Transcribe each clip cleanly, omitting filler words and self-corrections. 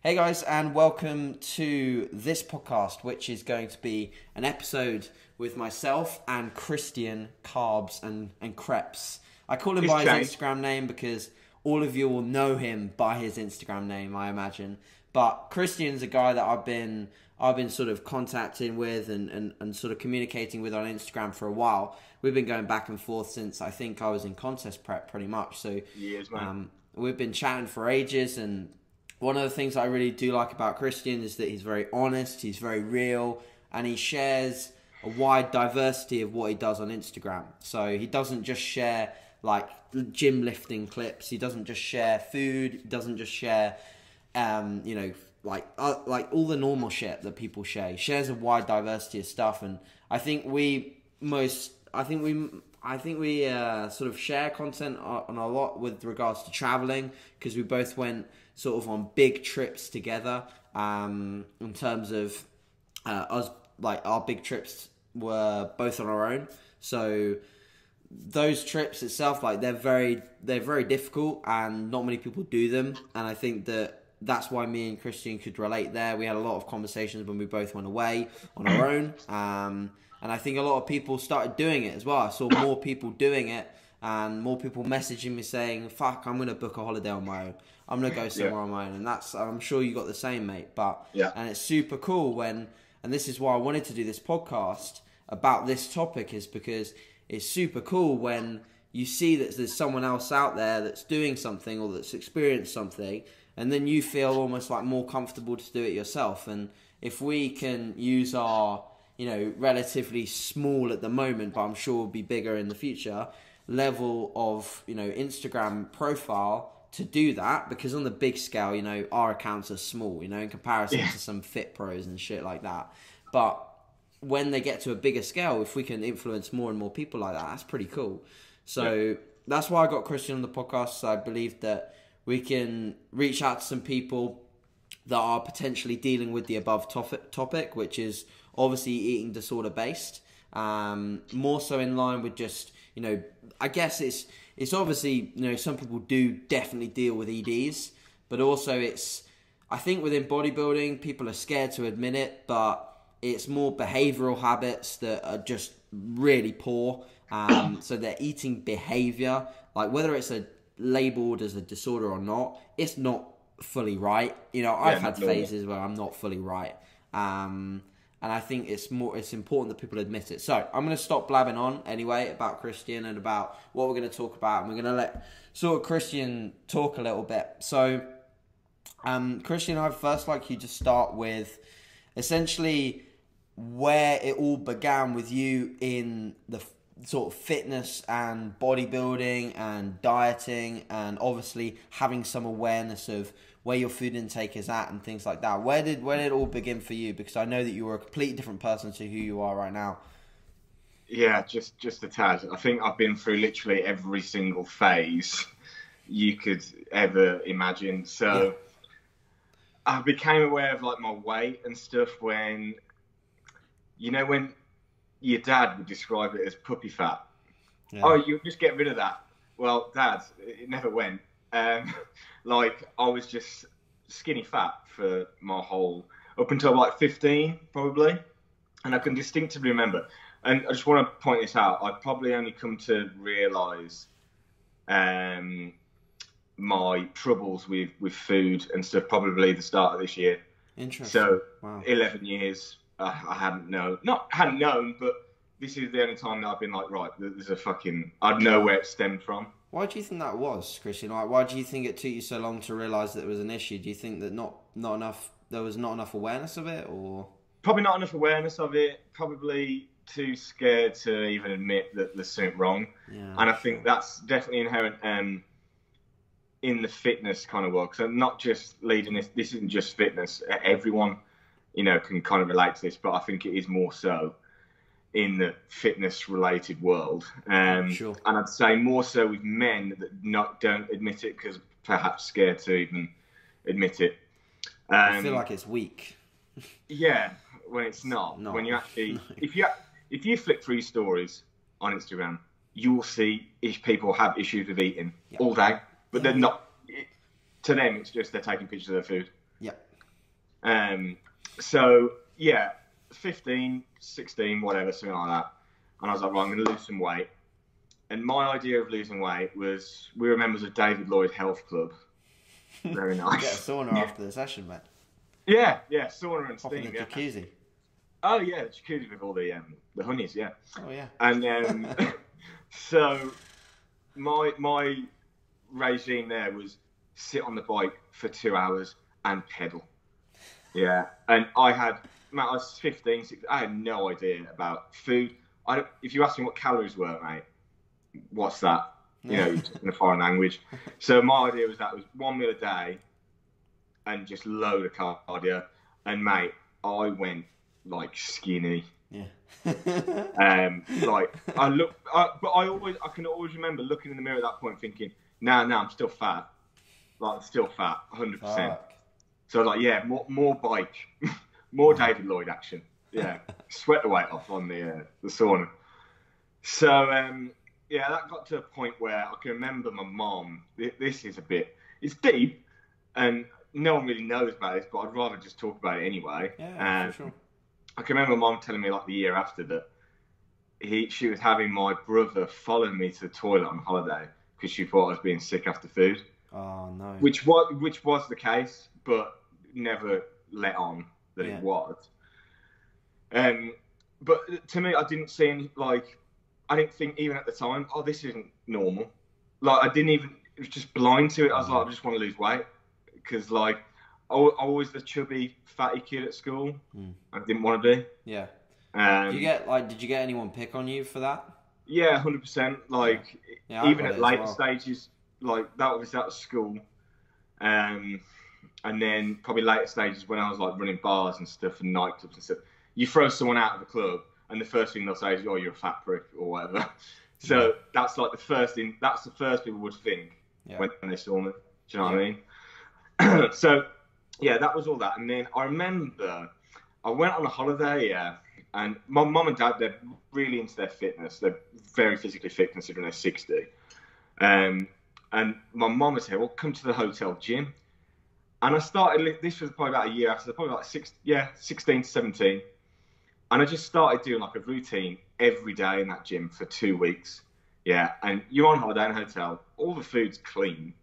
Hey guys, and welcome to this podcast, which is going to be an episode with myself and Christian, Carbs and Creps. I call him by his Instagram name because all of you will know him by his Instagram name, I imagine. But Christian's a guy that I've been sort of contacting with and sort of communicating with on Instagram for a while. We've been going back and forth since I think I was in contest prep pretty much. So years, man. We've been chatting for ages, and one of the things I really do like about Christian is that he's very honest, he's very real, and he shares a wide diversity of what he does on Instagram. So he doesn't just share like gym lifting clips, he doesn't just share food, he doesn't just share like all the normal shit that people share. He shares a wide diversity of stuff, and I think we sort of share content on a lot with regards to traveling, because we both went sort of on big trips together. In terms of us, like our big trips were both on our own. So those trips itself, like they're very difficult, and not many people do them. And I think that's why me and Christian could relate there. We had a lot of conversations when we both went away on our own. And I think a lot of people started doing it as well. I saw more people doing it and more people messaging me saying, fuck, I'm going to book a holiday on my own. I'm going to go somewhere on my own. And I'm sure you got the same, mate. And it's super cool and this is why I wanted to do this podcast about this topic, is because it's super cool when you see that there's someone else out there that's doing something or that's experienced something, and then you feel almost like more comfortable to do it yourself. And if we can use our, relatively small at the moment, but I'm sure will be bigger in the future, level of, Instagram profile to do that, because on the big scale, our accounts are small, in comparison to some fit pros and shit like that. But when they get to a bigger scale, if we can influence more and more people like that, that's pretty cool. So that's why I got Christian on the podcast. So I believe that we can reach out to some people that are potentially dealing with the above topic, which is obviously eating disorder based, more so in line with just, I guess it's obviously, some people do definitely deal with EDs, but also I think within bodybuilding, people are scared to admit it, but it's more behavioral habits that are just really poor. So their eating behavior, like whether it's labeled as a disorder or not, it's not fully right. I've had phases where I'm not fully right. And I think it's important that people admit it. So I'm going to stop blabbing on anyway about Christian and about what we're going to talk about. And we're going to let sort of Christian talk a little bit. So Christian, I'd first like you to start with essentially where it all began with you in the sort of fitness and bodybuilding and dieting, and obviously having some awareness of where your food intake is at and things like that. Where did it all begin for you? Because I know that you were a completely different person to who you are right now. Yeah, just a tad. I think I've been through literally every single phase you could ever imagine. So I became aware of like my weight and stuff when your dad would describe it as puppy fat. Yeah. Oh, you just get rid of that. Well, Dad, it never went. Like I was just skinny fat for my whole, up until like 15 probably. And I can distinctively remember, and I just want to point this out, I'd probably only come to realise my troubles with food and stuff probably the start of this year. Interesting. So wow. 11 years I hadn't known, but this is the only time that I've been like, right, there's I'd know where it stemmed from. Why do you think that was, Christian? Like, why do you think it took you so long to realise that it was an issue? Do you think that there was not enough awareness of it, or? Probably not enough awareness of it. Probably too scared to even admit that there's something wrong. Yeah, and I think that's definitely inherent in the fitness kind of world. So not just leading this isn't just fitness. Everyone, can kind of relate to this, but I think it is more so in the fitness-related world, sure. And I'd say more so with men that don't admit it because perhaps scared to even admit it. I feel like it's weak. Yeah, when it's not. When you actually, if you flip through stories on Instagram, you will see if people have issues with eating all day, but they're not. To them, it's just they're taking pictures of their food. Yeah. So yeah, 15, 16, whatever, something like that. And I was like, right, I'm going to lose some weight. And my idea of losing weight was, we were members of David Lloyd Health Club. Very nice. Get a sauna after the session, mate. Yeah, sauna and Pop in steam. the jacuzzi. Oh yeah, the jacuzzi with all the honeys. Yeah. Oh yeah. And so my regime there was sit on the bike for 2 hours and pedal. Yeah, and I was 15, 16, I had no idea about food. If you ask me what calories were, mate, what's that? You know, in a foreign language. So my idea was 1 meal a day and just load of cardio. And mate, I went like skinny. Yeah. Like I can always remember looking in the mirror at that point thinking, nah, I'm still fat. Like I'm still fat, 100%. Fuck. So I was like, yeah, more bike, more David Lloyd action. Yeah, sweat the weight off on the sauna. So yeah, that got to a point where I can remember my mom. This is it's deep, and no one really knows about this, but I'd rather just talk about it anyway. Yeah, for sure. I can remember mom telling me like the year after that she was having my brother follow me to the toilet on holiday because she thought I was being sick after food. Oh no. Which was the case, but never let on that it was. But to me, I didn't see any, I didn't think even at the time, oh, this isn't normal. Like it was just blind to it. I was like, I just want to lose weight because I was the chubby, fatty kid at school. I didn't want to be. Yeah. Did you get anyone pick on you for that? Yeah, 100%. Even at later stages, that was school. And then probably later stages when I was running bars and stuff and nightclubs and stuff, you throw someone out of the club and the first thing they'll say is, oh, you're a fat prick or whatever. So that's the first thing, that's the first people would think when they saw me. Do you know what I mean? So yeah, that was all that. And then I remember I went on a holiday, and my mum and dad, they're really into their fitness. They're very physically fit considering they're 60. And my mum would say, well, come to the hotel gym. And I started, this was probably about a year after, probably 16 to 17. And I just started doing a routine every day in that gym for 2 weeks. Yeah. And you're on holiday in a hotel, all the food's clean,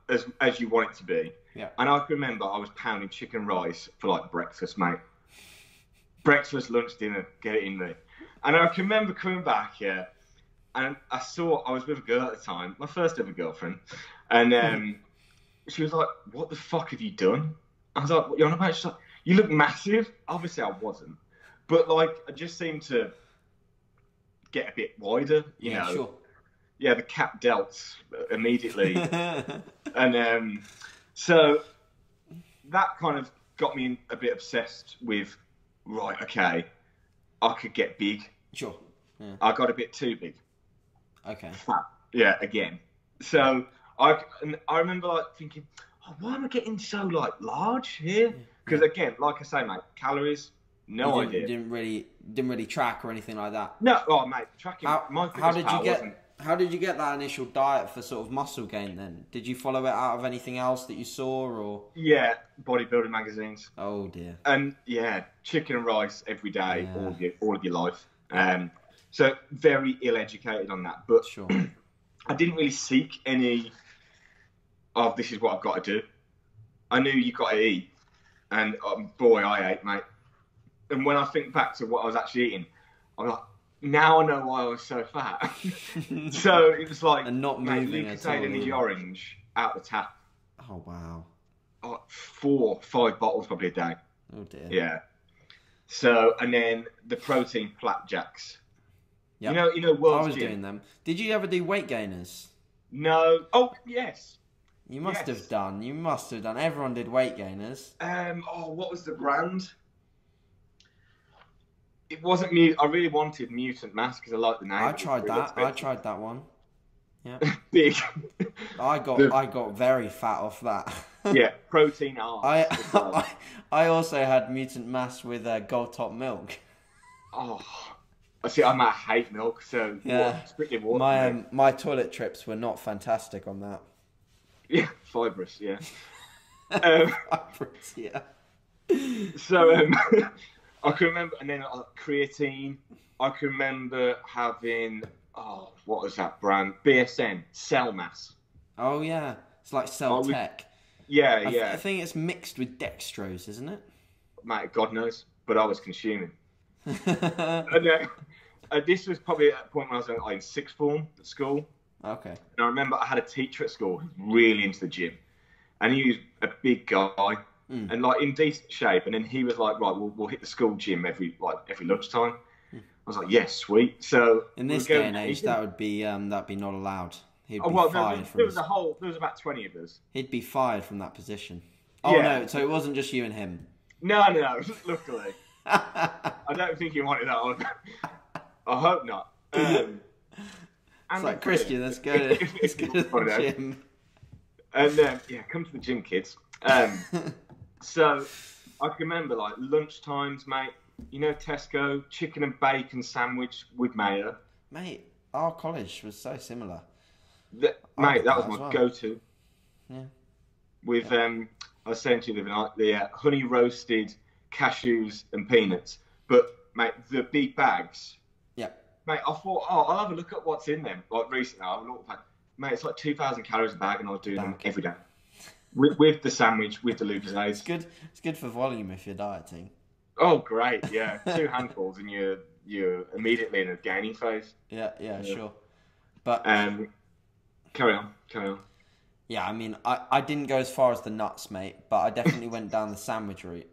as you want it to be. Yeah. And I can remember I was pounding chicken rice for breakfast, mate. Breakfast, lunch, dinner, get it in me. And I can remember coming back, and I was with a girl at the time, my first ever girlfriend, and she was like, what the fuck have you done? I was like, what are you on about? She's like, you look massive. Obviously I wasn't, but I just seemed to get a bit wider, you know. Sure. Yeah, the cap delts immediately. And so that kind of got me a bit obsessed with, right, okay, I could get big. Sure. Yeah. I got a bit too big. Okay. Fat. Yeah, again. So I remember thinking, oh, why am I getting so large here? Because again, like I say, mate, calories, no idea. Didn't really track or anything like that. No, oh mate, tracking. How did you get that initial diet for sort of muscle gain then? Did you follow it out of anything else that you saw or? Yeah, bodybuilding magazines. Oh dear. And yeah, chicken and rice every day, all of your life. So very ill-educated on that. But sure. I didn't really seek any of this is what I've got to do. I knew you got to eat. And boy, I ate, mate. And when I think back to what I was actually eating, I'm like, now I know why I was so fat. So it was and not moving at all. Energy orange out the tap. Oh wow. 4, 5 bottles probably a day. Oh dear. Yeah. So and then the protein flapjacks. Yep. You know, World's I was Gym. doing them. Did you ever do weight gainers? No. Oh yes. You must have done. You must have done. Everyone did weight gainers. What was the brand? It wasn't Mutant. I really wanted Mutant Mass because I liked the name. I tried that one. Yeah. Big. I got very fat off that. Yeah, protein arms. I also had Mutant Mass with gold top milk. Oh, I see. I might hate milk, so yeah. Strictly water. My toilet trips were not fantastic on that. Yeah, fibrous. Yeah. Fibrous. Yeah. So I can remember, and then creatine. I can remember having what was that brand? BSN, Cell Mass. Oh yeah, it's like Cell Tech. Yeah, I think it's mixed with dextrose, isn't it? Mate, God knows, but I was consuming. And this was probably at a point when I was in sixth form at school. Okay. And I remember I had a teacher at school who was really into the gym, and he was a big guy and like in decent shape. And then he was like, right, we'll hit the school gym every lunchtime. I was like, yes, sweet. So in this day and age, that'd be not allowed. He'd be fired from. There was about 20 of us. He'd be fired from that position. Oh no! So it wasn't just you and him. No. Luckily, I don't think he wanted that on. I hope not. It's like, Christian, let's go to the gym. And come to the gym, kids. So I can remember like lunchtimes, mate. You know, Tesco chicken and bacon sandwich with mayo. Mate, our college was so similar. That was my go-to. Yeah. With I was saying to you the other night, the honey roasted cashews and peanuts. But mate, the big bags. Yeah. Mate, I thought, I'll have a look at what's in them. Like recently, I looked at mate, it's like 2,000 calories a bag, and I was doing them every day. With the sandwich, with the Lucozade. It's good for volume if you're dieting. Oh, great! Yeah, 2 handfuls, and you're immediately in a gaining phase. Yeah, sure. But carry on. Yeah, I mean, I didn't go as far as the nuts, mate, but I definitely went down the sandwich route.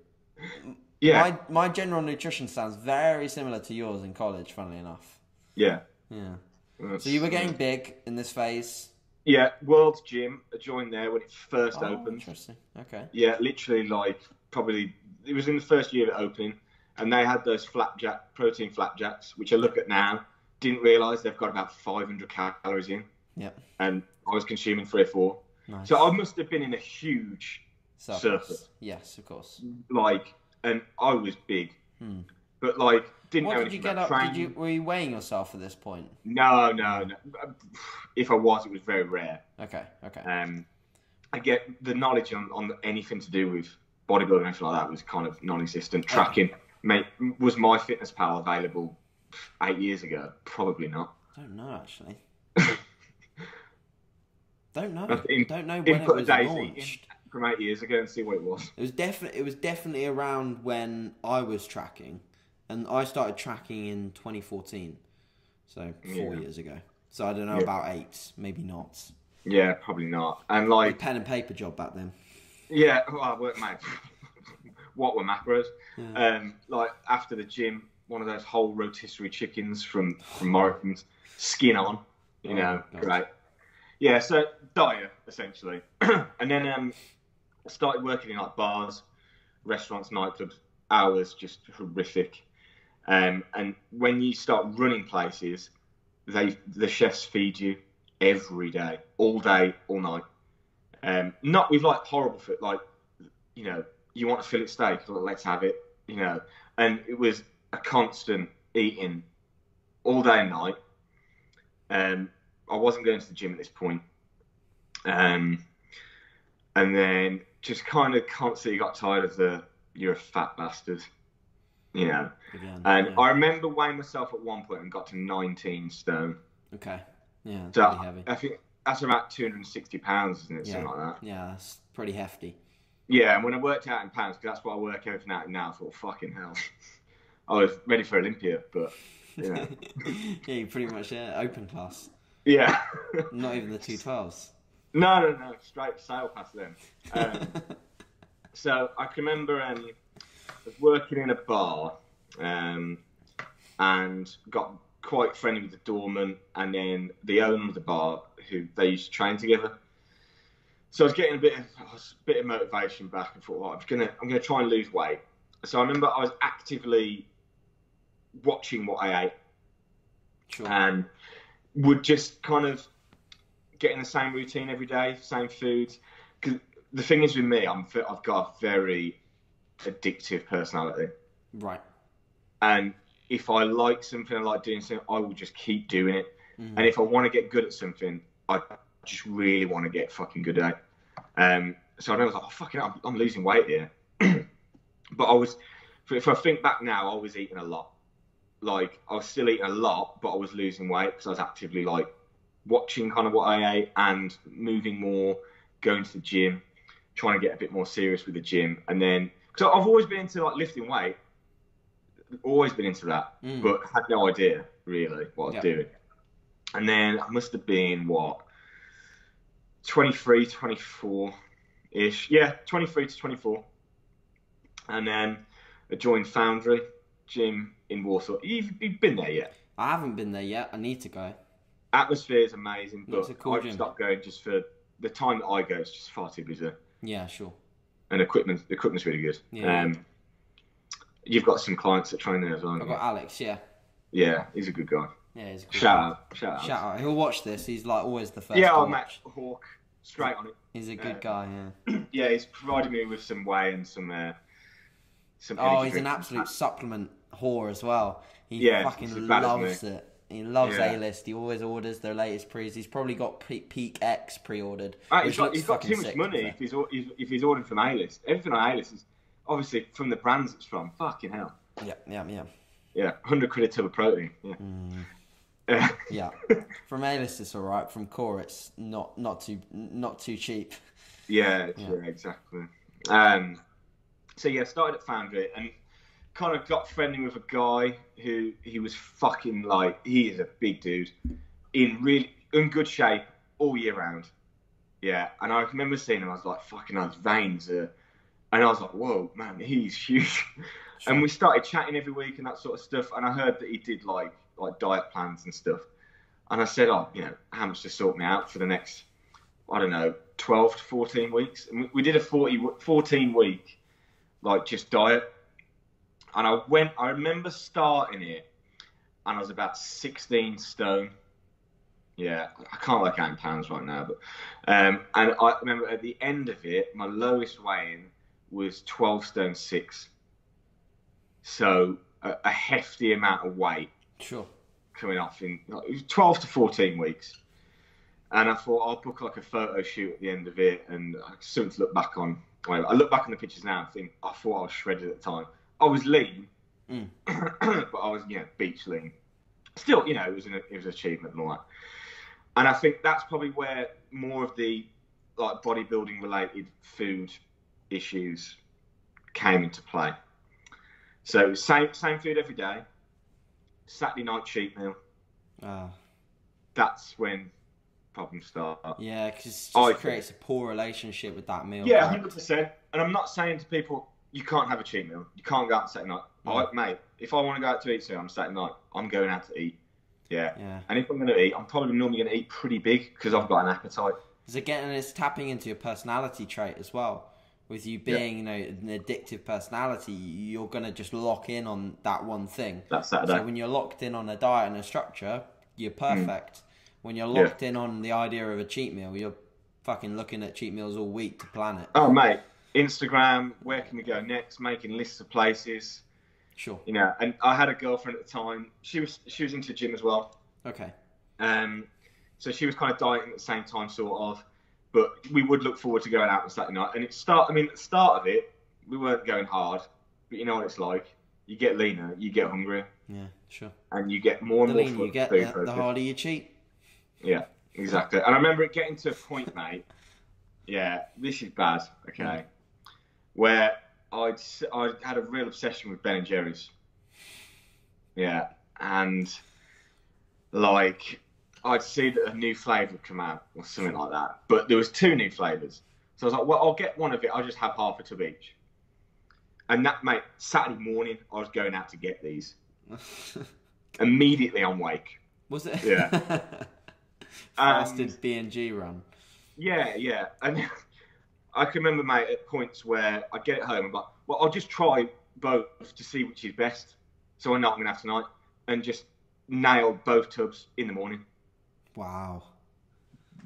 Yeah. My general nutrition sounds very similar to yours in college, funnily enough. Yeah. So you were getting big in this phase. Yeah, World's Gym. I joined there when it first opened. Interesting. Okay. Yeah, literally, like probably it was in the first year of opening, and they had those protein flapjacks, which I look at now. Didn't realise they've got about 500 calories in. Yep. And I was consuming 3 or 4. Nice. So I must have been in a huge surplus. Yes, of course. Like, and I was big, but like didn't know What did anything you get about up? training. Were you weighing yourself at this point? No. If I was, it was very rare. Okay. I get the knowledge on anything to do with bodybuilding and anything like that was kind of non-existent. Tracking, mate, was MyFitnessPal available 8 years ago? Probably not. I don't know actually. Don't know when it was launched. From 8 years ago and see what it was. It was definitely around when I was tracking, and I started tracking in 2014, so 4 years ago. So I don't know about 8, maybe not. Yeah, probably not. And like pen and paper job back then. Yeah, mate. What were macros? Yeah. Like after the gym, one of those whole rotisserie chickens from Morrison's, skin on, great. Yeah, so diet essentially, and then I started working in like bars, restaurants, nightclubs. Hours just horrific, and when you start running places, the chefs feed you every day, all night. Not with like horrible food, like you want a fillet steak, let's have it, and it was a constant eating all day and night. I wasn't going to the gym at this point. And then just kind of constantly got tired of you're a fat bastard, Again, I remember weighing myself at one point and got to 19 stone. Okay. Yeah, that's so pretty heavy. I think that's about 260 pounds, isn't it? Yeah. Something like that. Yeah, that's pretty hefty. Yeah, and when I worked out in pounds, because that's what I work everything out in now, I thought, fucking hell. I was ready for Olympia, but, Yeah, you pretty much, open class. Yeah. Not even the 212s. No. Straight sail past them. So I can remember I was working in a bar and got quite friendly with the doorman and then the owner of the bar, who they used to train together. So I was getting a bit of motivation back and thought, I'm gonna try and lose weight. So I remember I was actively watching what I ate. Sure. And would just kind of get in the same routine every day, same foods. Because the thing is with me, I've got a very addictive personality. Right. And if I like something, I like doing something, I will just keep doing it. Mm-hmm. And if I want to get good at something, I just really want to get fucking good at it. So I was like, fucking hell, I'm losing weight here. But if I think back now, I was eating a lot. Like, I was still eating a lot, but I was losing weight because I was actively, like, watching kind of what I ate and moving more, going to the gym, trying to get a bit more serious with the gym. And then, because I've always been into, like, lifting weight, always been into that, but had no idea, really, what I was doing. And then I must have been, 23, 24-ish. Yeah, 23 to 24. And then I joined Foundry Gym in Warsaw. You've been there yet? I haven't been there yet. I need to go. Atmosphere is amazing, but cool I've gym. stopped going just for the time that I go. It's just far too busy. Yeah, sure. And the equipment's really good. Yeah. You've got some clients that train there as well. I've got Alex, yeah. Yeah, he's a good guy. Yeah, he's a good Shout guy. out. Shout out. He'll watch this. He's like always the first. Yeah, to I watch. met Hawk straight on it. He's a good guy, yeah. Yeah, he's provided me with some whey and some. Oh, he's an absolute supplement whore as well. He fucking loves it. He loves A-list. He always orders their latest pre's. He's probably got Peak X pre-ordered. He's got too much money if he's ordering from A-list. Everything on A-list is obviously from the brands it's from. Fucking hell. Yeah. Yeah, 100 quid a tub of protein. Yeah. Yeah. From A-list it's alright. From Core it's not too cheap. Yeah, exactly. So yeah, started at Foundry and kind of got friendly with a guy who he was fucking like, he is a big dude in good shape all year round. Yeah, and I remember seeing him, I was like, fucking his veins are, and I was like, whoa, man, he's huge. Sure. And we started chatting every week and that sort of stuff, and I heard that he did like diet plans and stuff. And I said, how much to sort me out for the next, I don't know, 12 to 14 weeks. And we did a 14 week, like, just diet. And I remember starting it, and I was about 16 stone. Yeah, I can't work out in pounds right now, but and I remember at the end of it, my lowest weigh-in was 12 stone 6. So a hefty amount of weight. Sure. Coming off in 12 to 14 weeks. And I thought I'll book like a photo shoot at the end of it and something to look back on. I look back on the pictures now and think I thought I was shredded at the time. I was lean, but I was beach lean. Still, it was an achievement and all that. And I think that's probably where more of the like bodybuilding related food issues came into play. So same food every day. Saturday night cheat meal. That's when problems start. Yeah, because it just creates a poor relationship with that meal. Yeah, 100%. And I'm not saying to people, you can't have a cheat meal. You can't go out on Saturday night. Like, mate, if I want to go out to eat on Saturday night, I'm going out to eat. Yeah. And if I'm going to eat, I'm probably normally going to eat pretty big because I've got an appetite. It's tapping into your personality trait as well. With you being, an addictive personality, you're going to just lock in on that one thing. That's Saturday. So when you're locked in on a diet and a structure, you're perfect. When you're locked in on the idea of a cheat meal, you're fucking looking at cheat meals all week to plan it. Oh, mate. Instagram, where can we go next? Making lists of places. Sure. And I had a girlfriend at the time. She was into the gym as well. Okay. So she was kind of dieting at the same time, sort of. But we would look forward to going out on Saturday night. And at the start of it, we weren't going hard. But you know what it's like. You get leaner, you get hungrier. Yeah, sure. And you get more and more food. The leaner you get, the harder you cheat. Yeah, exactly. And I remember it getting to a point, mate. Yeah, this is bad, okay? Where I had a real obsession with Ben & Jerry's. Yeah, and like I'd see that a new flavour would come out or something like that. But there was 2 new flavours. So I was like, well, I'll get one of it. I'll just have half a tub each. And that, mate, Saturday morning, I was going out to get these. Immediately on wake. Was it? Yeah. Fasted B&G run. Yeah. And I can remember, mate, at points where I get it home, I'm like, well, I'll just try both to see which is best. So I know what I'm going to have tonight. And just nail both tubs in the morning. Wow.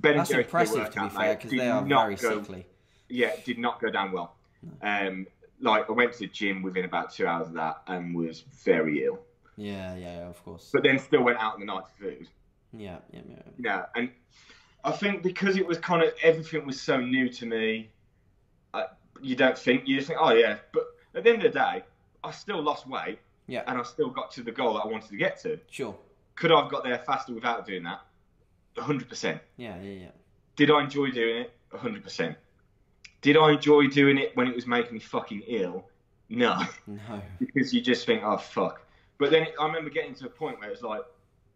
That's impressive, to be fair, because they are very sickly. Yeah, it did not go down well. No. Like, I went to the gym within about 2 hours of that and was very ill. Yeah, of course. But then still went out in the night for food. Yeah. Yeah, and I think because it was kind of, everything was so new to me, you just think, oh yeah. But at the end of the day, I still lost weight. Yeah. And I still got to the goal that I wanted to get to. Sure. Could I have got there faster without doing that? 100%. Yeah. Did I enjoy doing it? 100%. Did I enjoy doing it when it was making me fucking ill? No. Because you just think, oh, fuck. But then I remember getting to a point where it's like,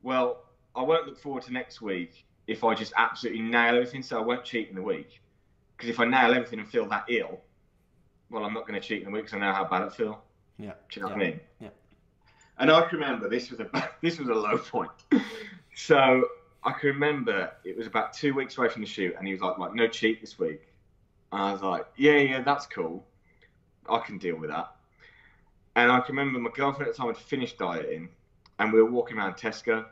well, I won't look forward to next week if I just absolutely nail everything, so I won't cheat in the week. Because if I nail everything and feel that ill, well, I'm not going to cheat in the week because I know how bad I feel. Yeah. Do you know what I mean? Yeah. And I can remember this was a low point. So I can remember it was about 2 weeks away from the shoot, and he was like, no cheat this week. And I was like, yeah, that's cool. I can deal with that. And I can remember my girlfriend at the time had finished dieting, and we were walking around Tesco.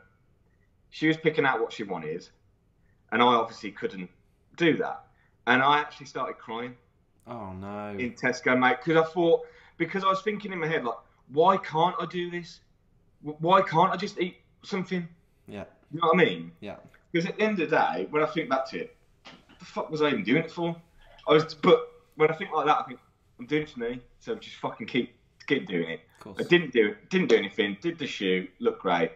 She was picking out what she wanted, and I obviously couldn't do that. And I actually started crying. Oh, no. In Tesco, mate, because I was thinking in my head, like, why can't I do this? Why can't I just eat something? Yeah. You know what I mean? Yeah. Because at the end of the day, when I think back to it, what the fuck was I even doing it for? But when I think like that, I think, I'm doing it for me, so just fucking keep doing it. Of course. I didn't do anything, did the shoot, looked great.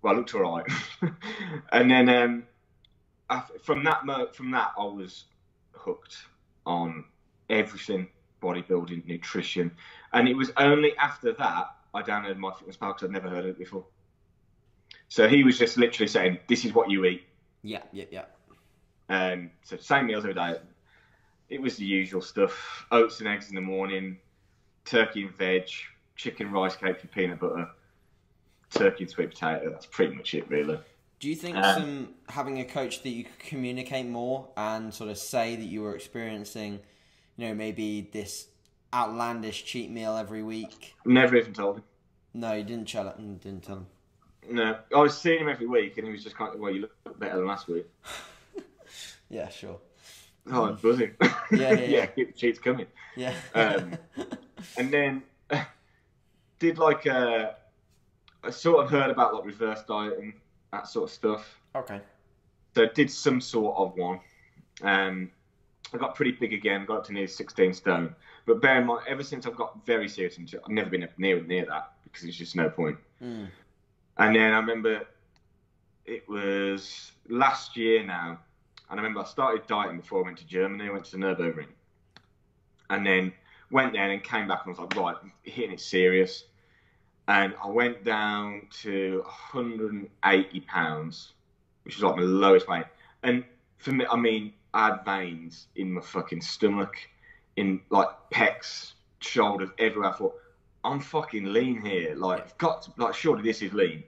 Well, I looked alright. And then from that, I was hooked on everything, bodybuilding, nutrition. And it was only after that I downloaded MyFitnessPal because I'd never heard of it before. So he was just literally saying, this is what you eat. Yeah. So same meals every day. It was the usual stuff. Oats and eggs in the morning, turkey and veg, chicken rice cake with peanut butter, turkey and sweet potato. That's pretty much it, really. Do you think having a coach that you could communicate more and sort of say that you were experiencing, maybe this outlandish cheat meal every week? Never even told him. No, you didn't tell him. No, I was seeing him every week, and he was just kind of, well, you look better than last week. Yeah, sure. Oh, I'm buzzing. Yeah, keep the cheats coming. Yeah. And then did I sort of heard about reverse dieting, that sort of stuff. Okay. So did some sort of one. I got pretty big again, got up to nearly 16 stone. But bear in mind, ever since I've got very serious into it, I've never been near that because it's just no point. Mm. And then I remember it was last year now, and I remember I started dieting before I went to Germany. I went to the Nürburgring. And then went there and came back and I was like, right, I'm hitting it serious. And I went down to 180 pounds, which was like my lowest weight. And for me, I mean, I had veins in my fucking stomach, in pecs, shoulders, everywhere. I thought, I'm fucking lean here. Surely this is lean.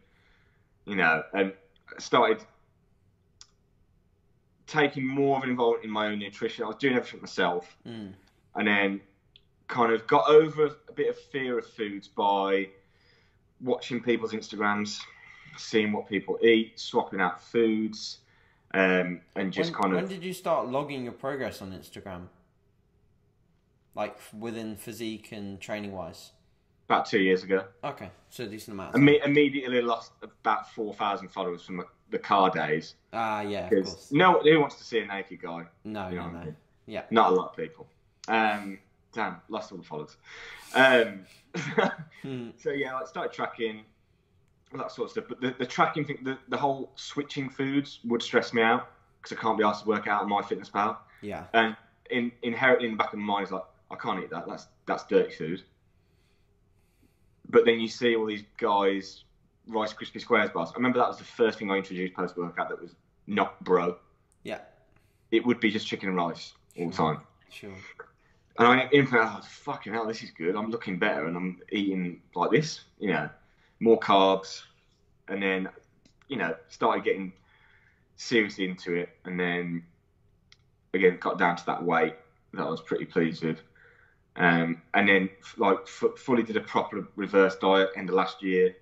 And I started taking more of an involvement in my own nutrition. I was doing everything myself. Mm. And then kind of got over a bit of fear of foods by watching people's Instagrams, seeing what people eat, swapping out foods, and just When did you start logging your progress on Instagram? Within physique and training wise? About 2 years ago. Okay, so a decent amount. Immediately lost about 4,000 followers from the car days. Yeah, of course. Who wants to see a naked guy? No. I mean? Yeah. Not a lot of people. Damn, lost all the followers. So yeah, I started tracking all that sort of stuff. But the tracking thing, the whole switching foods would stress me out because I can't be asked to work out on MyFitnessPal. Yeah. And inherently in the back of my mind is I can't eat that. That's dirty food. But then you see all these guys, Rice Krispie Squares bars. I remember that was the first thing I introduced post-workout that was not bro. Yeah. It would be just chicken and rice all the time. Sure. And I fucking hell, this is good. I'm looking better and I'm eating like this, more carbs. And then, started getting seriously into it. And then, again, got down to that weight that I was pretty pleased with. And then, fully did a proper reverse diet end of last year.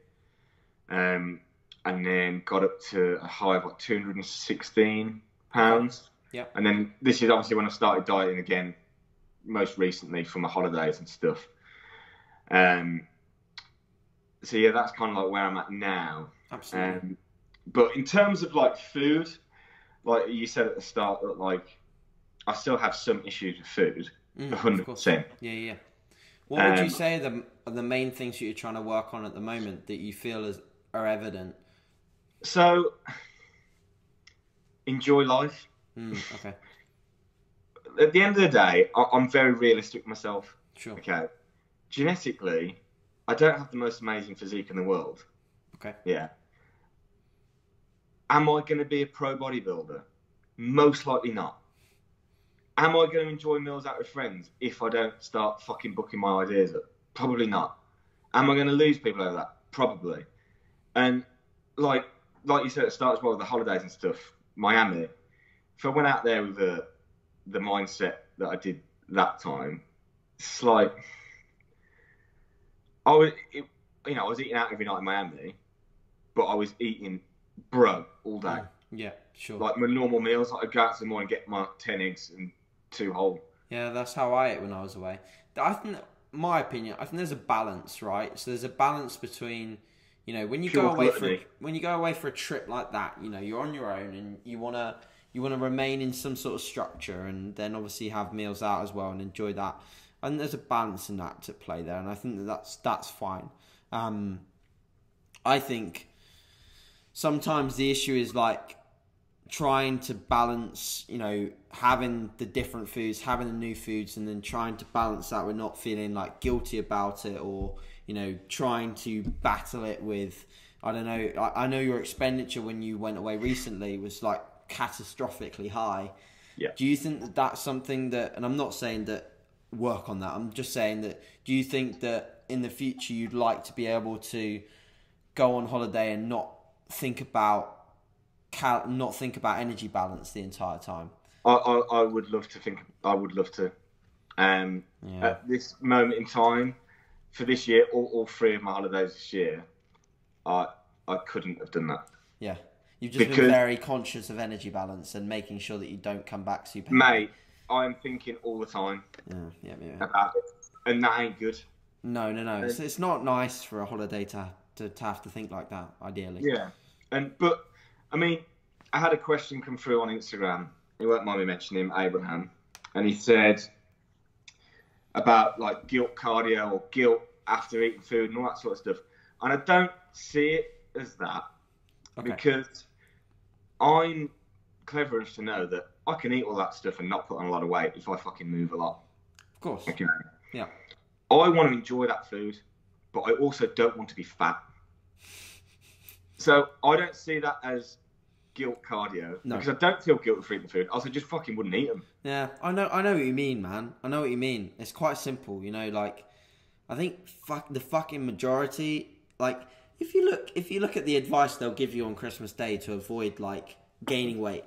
And then got up to a high of 216 pounds. Yeah. And then this is obviously when I started dieting again, most recently for my holidays and stuff. So yeah, that's kind of where I'm at now. Absolutely. But in terms of food, like you said at the start, that I still have some issues with food. 100%. Yeah. What would you say are the main things that you're trying to work on at the moment that you feel are evident? So, enjoy life. Okay. At the end of the day, I'm very realistic with myself. Sure. Okay. Genetically, I don't have the most amazing physique in the world. Okay. Yeah. Am I going to be a pro bodybuilder? Most likely not. Am I going to enjoy meals out with friends if I don't start fucking booking my ideas up? Probably not. Am I going to lose people over that? Probably. And like you said at the start as well, with the holidays and stuff, Miami, if I went out there with the mindset that I did that time, it's like I was eating out every night in Miami, but I was eating all day. Yeah, sure. Like my normal meals, like I'd go out in the morning, get my 10 eggs and 2 whole. Yeah, that's how I ate when I was away. I think, my opinion, I think there's a balance, right? So there's a balance between, when you go away for a trip like that, you're on your own and you wanna remain in some sort of structure, and then obviously have meals out as well and enjoy that. And there's a balance in that to play there, and I think that's fine. I think sometimes the issue is like trying to balance, having the different foods, having the new foods, and then trying to balance that with not feeling like guilty about it, or, trying to battle it with, I don't know. I know your expenditure when you went away recently was like catastrophically high. Yeah. Do you think that that's something that, and I'm not saying that work on that, I'm just saying that, do you think that in the future you'd like to be able to go on holiday and not think about energy balance the entire time? I would love to think. I would love to. At this moment in time, for this year, all 3 of my holidays this year, I couldn't have done that. Yeah, you've just been very conscious of energy balance and making sure that you don't come back super heavy. Mate, I'm thinking all the time yeah. about it, and that ain't good. No. It's not nice for a holiday to have to think like that, ideally. Yeah, but I mean, I had a question come through on Instagram. You won't mind me mentioning him, Abraham, and he said about like guilt cardio or guilt after eating food and all that sort of stuff. And I don't see it as that, because I'm clever enough to know that I can eat all that stuff and not put on a lot of weight if I fucking move a lot. Of course. Okay. Yeah. I want to enjoy that food, but I also don't want to be fat. So I don't see that as guilt cardio, because I don't feel guilty for eating food. I just fucking wouldn't eat them. Yeah, I know what you mean, man. I know what you mean. It's quite simple, like I think the fucking majority, like if you look at the advice they'll give you on Christmas Day to avoid like gaining weight,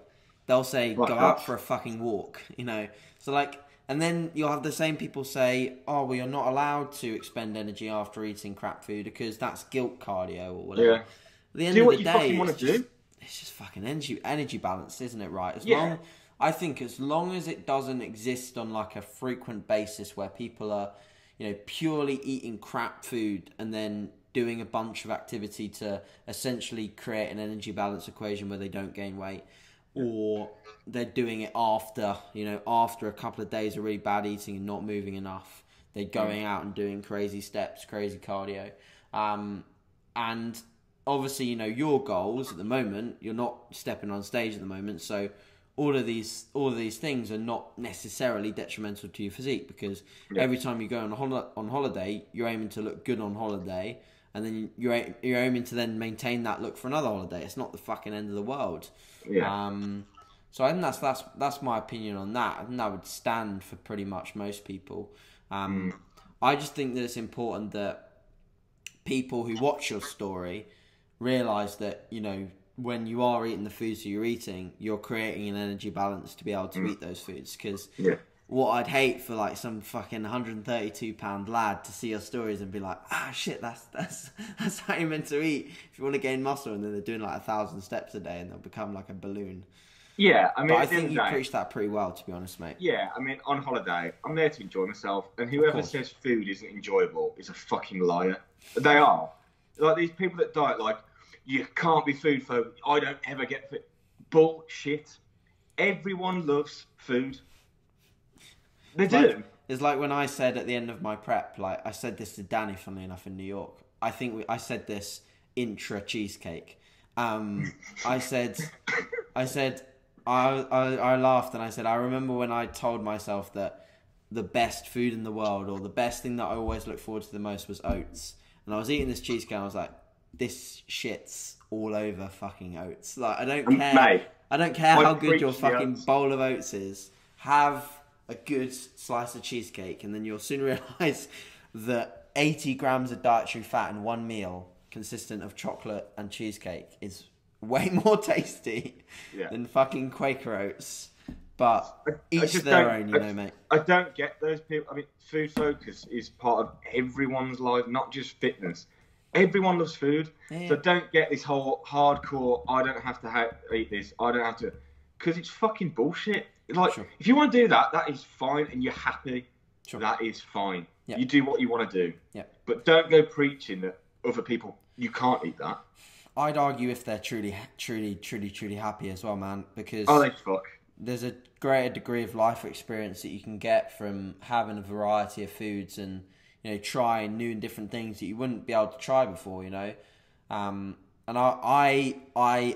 they'll say go out for a fucking walk, So like, and then you'll have the same people say, oh, well, you're not allowed to expend energy after eating crap food because that's guilt cardio or whatever. Yeah. At the end do of what the you day, fucking want to do. It's just fucking energy balance, isn't it? Right? I think as long as it doesn't exist on like a frequent basis where people are, purely eating crap food and then doing a bunch of activity to essentially create an energy balance equation where they don't gain weight, or they're doing it after a couple of days of really bad eating and not moving enough, they're going out and doing crazy steps, crazy cardio, and obviously, your goals at the moment, you're not stepping on stage at the moment, so all of these things are not necessarily detrimental to your physique, because every time you go on holiday, you're aiming to look good on holiday, and then you're aiming to then maintain that look for another holiday. It's not the fucking end of the world. Yeah. So I think that's my opinion on that. I think that would stand for pretty much most people. I just think that it's important that people who watch your story realize that, when you are eating the foods that you're eating, you're creating an energy balance to be able to eat those foods. Because what I'd hate for like some fucking 132-pound lad to see your stories and be like, shit, that's how you're meant to eat if you want to gain muscle, and then they're doing like 1,000 steps a day and they'll become like a balloon. Yeah, I mean, but I think you preach that pretty well, to be honest, mate. Yeah, I mean, on holiday, I'm there to enjoy myself, and whoever says food isn't enjoyable is a fucking liar. They are. Like these people that diet, like, you can't be food phobic. I don't ever get food. Bullshit. Everyone loves food. They do. It's like when I said at the end of my prep, like I said this to Danny, funnily enough, in New York. I said this intra cheesecake. I said, I laughed and I said, I remember when I told myself that the best food in the world, or the best thing that I always look forward to the most, was oats. And I was eating this cheesecake and I was like, this shit's all over fucking oats. Like, I don't care. Mate, I don't care how good your fucking bowl of oats is. Have a good slice of cheesecake, and then you'll soon realise that 80 grams of dietary fat in one meal, consistent of chocolate and cheesecake, is way more tasty than fucking Quaker Oats. But each their own, mate. I don't get those people. I mean, food focus is part of everyone's life, not just fitness. Everyone loves food. Yeah. So don't get this whole hardcore, I don't have to eat this, I don't have to... Because it's fucking bullshit. Like, if you want to do that, that is fine, and you're happy, that is fine. Yep. You do what you want to do. Yep. But don't go preaching that other people, you can't eat that. I'd argue if they're truly happy as well, man, because... Oh, they fuck. There's a greater degree of life experience that you can get from having a variety of foods and, trying new and different things that you wouldn't be able to try before, And I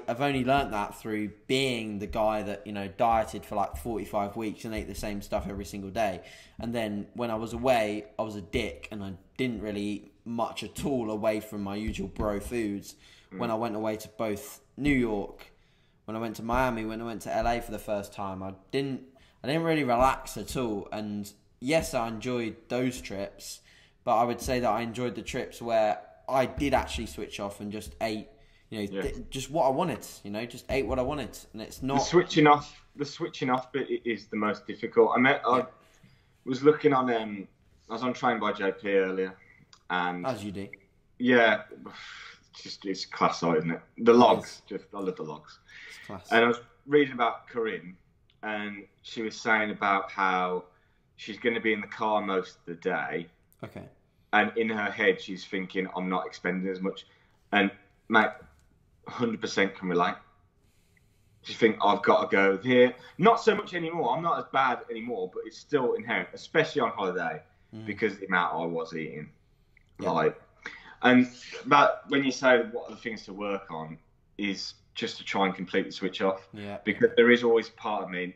have only learnt that through being the guy that, dieted for like 45 weeks and ate the same stuff every single day. And then when I was away, I was a dick and I didn't really eat much at all away from my usual bro foods. When I went away to both New York, when I went to Miami, when I went to LA for the first time, I didn't really relax at all. And yes, I enjoyed those trips, but I would say that I enjoyed the trips where I did actually switch off and just ate, just what I wanted, just ate what I wanted. And it's not... The switching off bit is the most difficult. I was looking on, I was on Train by JP earlier. And as you do. Yeah, it's class side, isn't it? The logs, I love the logs. It's class. And I was reading about Corinne, and she was saying about how she's going to be in the car most of the day. Okay. And in her head, she's thinking, I'm not expending as much. And, mate, 100% can relate. She think I've got to go here. Not so much anymore. I'm not as bad anymore, but it's still inherent, especially on holiday, because of the amount I was eating. Yeah. But when you say what are the things to work on, is just to try and completely switch off. Yeah. Because there is always part of me.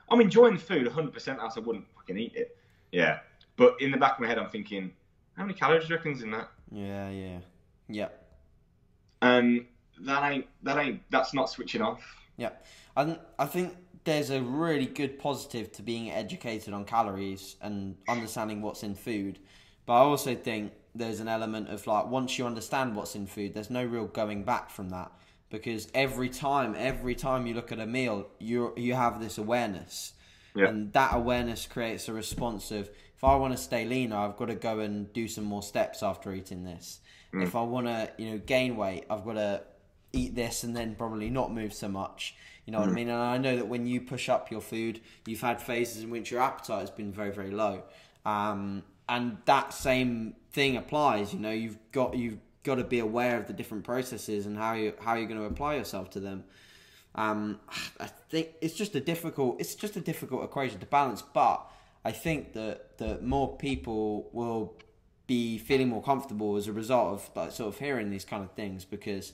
I'm enjoying the food 100%, else I wouldn't fucking eat it. Yeah. But in the back of my head, I'm thinking, how many calories do you reckon's in that? Yeah. And that's not switching off. Yeah. I think there's a really good positive to being educated on calories and understanding what's in food. But I also think there's an element of, like, once you understand what's in food, there's no real going back from that. Because every time you look at a meal, you have this awareness. Yeah. And that awareness creates a response of, if I want to stay leaner, I've got to go and do some more steps after eating this. If I want to, gain weight, I've got to eat this and then probably not move so much. You know what I mean? And I know that when you push up your food, you've had phases in which your appetite has been very, very low. And that same thing applies. You've got to be aware of the different processes and how you're going to apply yourself to them. I think it's just a difficult equation to balance, but I think that more people will be feeling more comfortable as a result of, like, sort of hearing these kind of things, because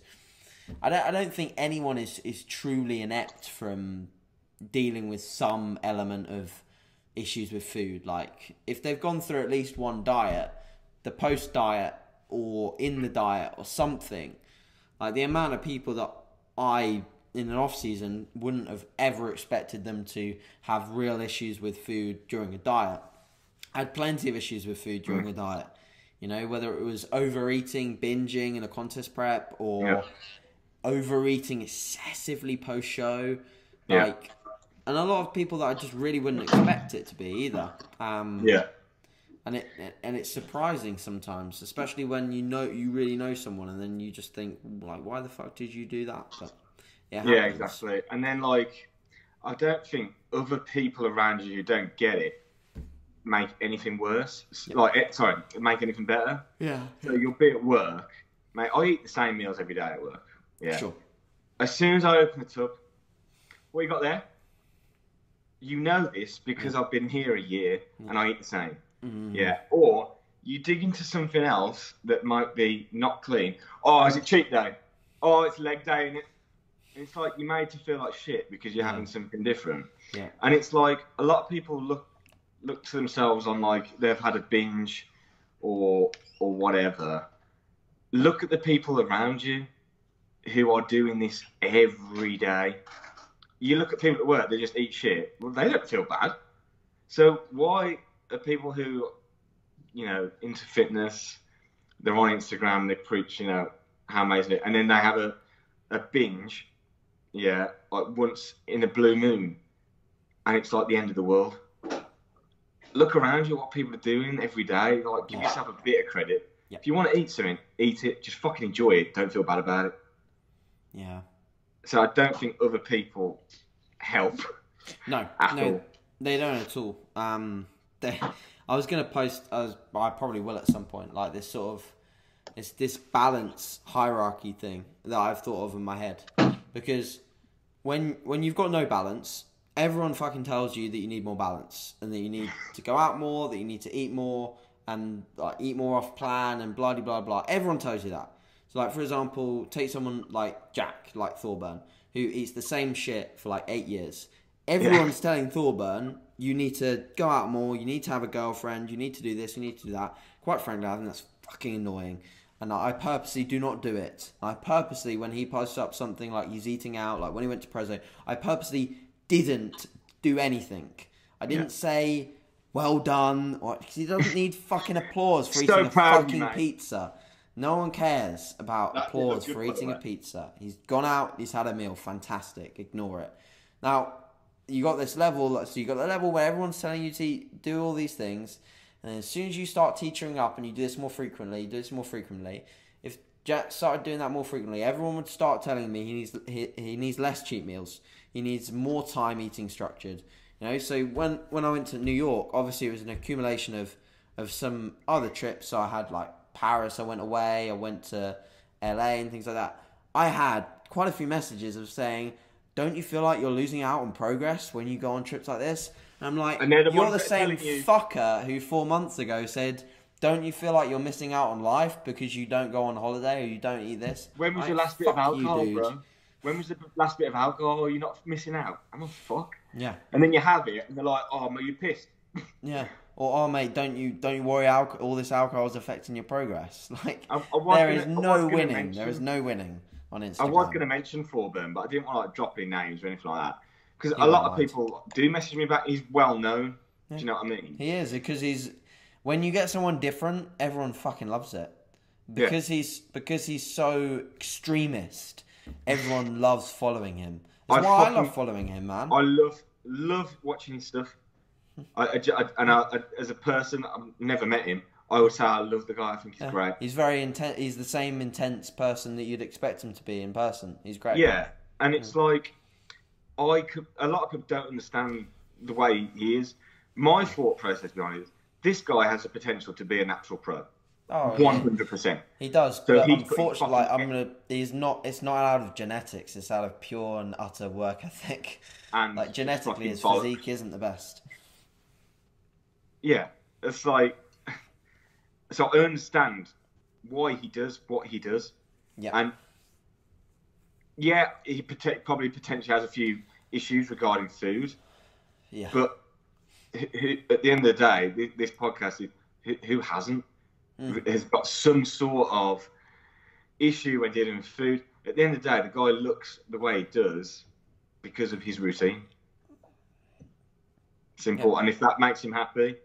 I don't think anyone is truly inept from dealing with some element of issues with food. Like, if they've gone through at least one diet, the post diet or in the diet or something, like the amount of people that I in an off season wouldn't have ever expected them to have real issues with food during a diet. I had plenty of issues with food during a diet, whether it was overeating, binging in a contest prep, or overeating excessively post show, and a lot of people that I just really wouldn't expect it to be either. And it's surprising sometimes, especially when you really know someone, and then you just think, like, why the fuck did you do that? But yeah, exactly. And then, like, I don't think other people around you who don't get it make anything worse. Make anything better. Yeah. So you'll be at work, mate. I eat the same meals every day at work. Yeah. Sure. As soon as I open the tub, what you got there? you know this because I've been here a year and I eat the same. Yeah. Or you dig into something else that might be not clean. Oh, is it cheat day? Oh, it's leg day, and it's like you're made to feel like shit because you're having something different. Yeah. And it's like a lot of people look to themselves on like they've had a binge or whatever. Look at the people around you who are doing this every day. You look at people at work, they just eat shit. Well, they don't feel bad. So why are people who, into fitness, they're on Instagram, they preach, how amazing it, and then they have a binge, like once in a blue moon, and it's like the end of the world. Look around you, what people are doing every day. Like, give yourself a bit of credit. If you want to eat something, eat it. Just fucking enjoy it. Don't feel bad about it. Yeah. So I don't think other people help. No, they don't at all. I was gonna post. I probably will at some point. Like this sort of, it's this balance hierarchy thing that I've thought of in my head. Because when you've got no balance, everyone fucking tells you that you need more balance and that you need to go out more, that you need to eat more and like eat more off plan and blah blah blah. Everyone tells you that. So like for example, take someone like Jack, like Thorburn, who eats the same shit for like 8 years. Everyone's telling Thorburn, you need to go out more, you need to have a girlfriend, you need to do this, you need to do that. Quite frankly, I think that's fucking annoying. And I purposely do not do it. I purposely, when he posts up something like he's eating out, like when he went to Prezzo, I purposely didn't do anything. I didn't say, well done, because he doesn't need fucking applause for eating a fucking pizza. No one cares about applause for eating a pizza. He's gone out, he's had a meal, fantastic, ignore it. Now, you got this level, so you got the level where everyone's telling you to do all these things, and as soon as you start teetering up and you do this more frequently, if Jack started doing that more frequently, everyone would start telling me he needs less cheat meals. He needs more time eating structured. So when I went to New York, obviously it was an accumulation of some other trips. So I had like Paris, I went away, I went to LA and things like that. I had quite a few messages of saying, don't you feel like you're losing out on progress when you go on trips like this? And I'm like, you're the same fucker who 4 months ago said, don't you feel like you're missing out on life because you don't go on holiday or you don't eat this? When was your last bit of alcohol, bro? When was the last bit of alcohol? Are you not missing out? I'm a fuck. Yeah. And then you have it, and they're like, "Oh, mate, you're pissed." Yeah. Or, oh, mate, don't you worry? All this alcohol is affecting your progress. Like, there is no winning. There is no winning on Instagram. I was going to mention Thorburn, but I didn't want to like drop in names or anything like that because a lot of people do message me back. He's well known. Yeah. Do you know what I mean? He is, because when you get someone different, everyone fucking loves it. Because he's so extremist. Everyone loves following him. That's why I love following him, man. I love watching his stuff. As a person, I've never met him. I would say I love the guy. I think he's great. He's very intense. He's the same intense person that you'd expect him to be in person. He's great. Yeah, and it's like a lot of people don't understand the way he is. My thought process behind it is this guy has the potential to be a natural pro. Oh, 100%. He does, so but unfortunately, it's not out of genetics. It's out of pure and utter work ethic. And like genetically, his physique isn't the best. Yeah, it's like, so I understand why he does what he does. Yeah, and he probably potentially has a few issues regarding food. Yeah, but at the end of the day, this podcast is who hasn't. Has got some sort of issue when dealing with food. At the end of the day, the guy looks the way he does because of his routine. Simple. Yeah. And if that makes him happy,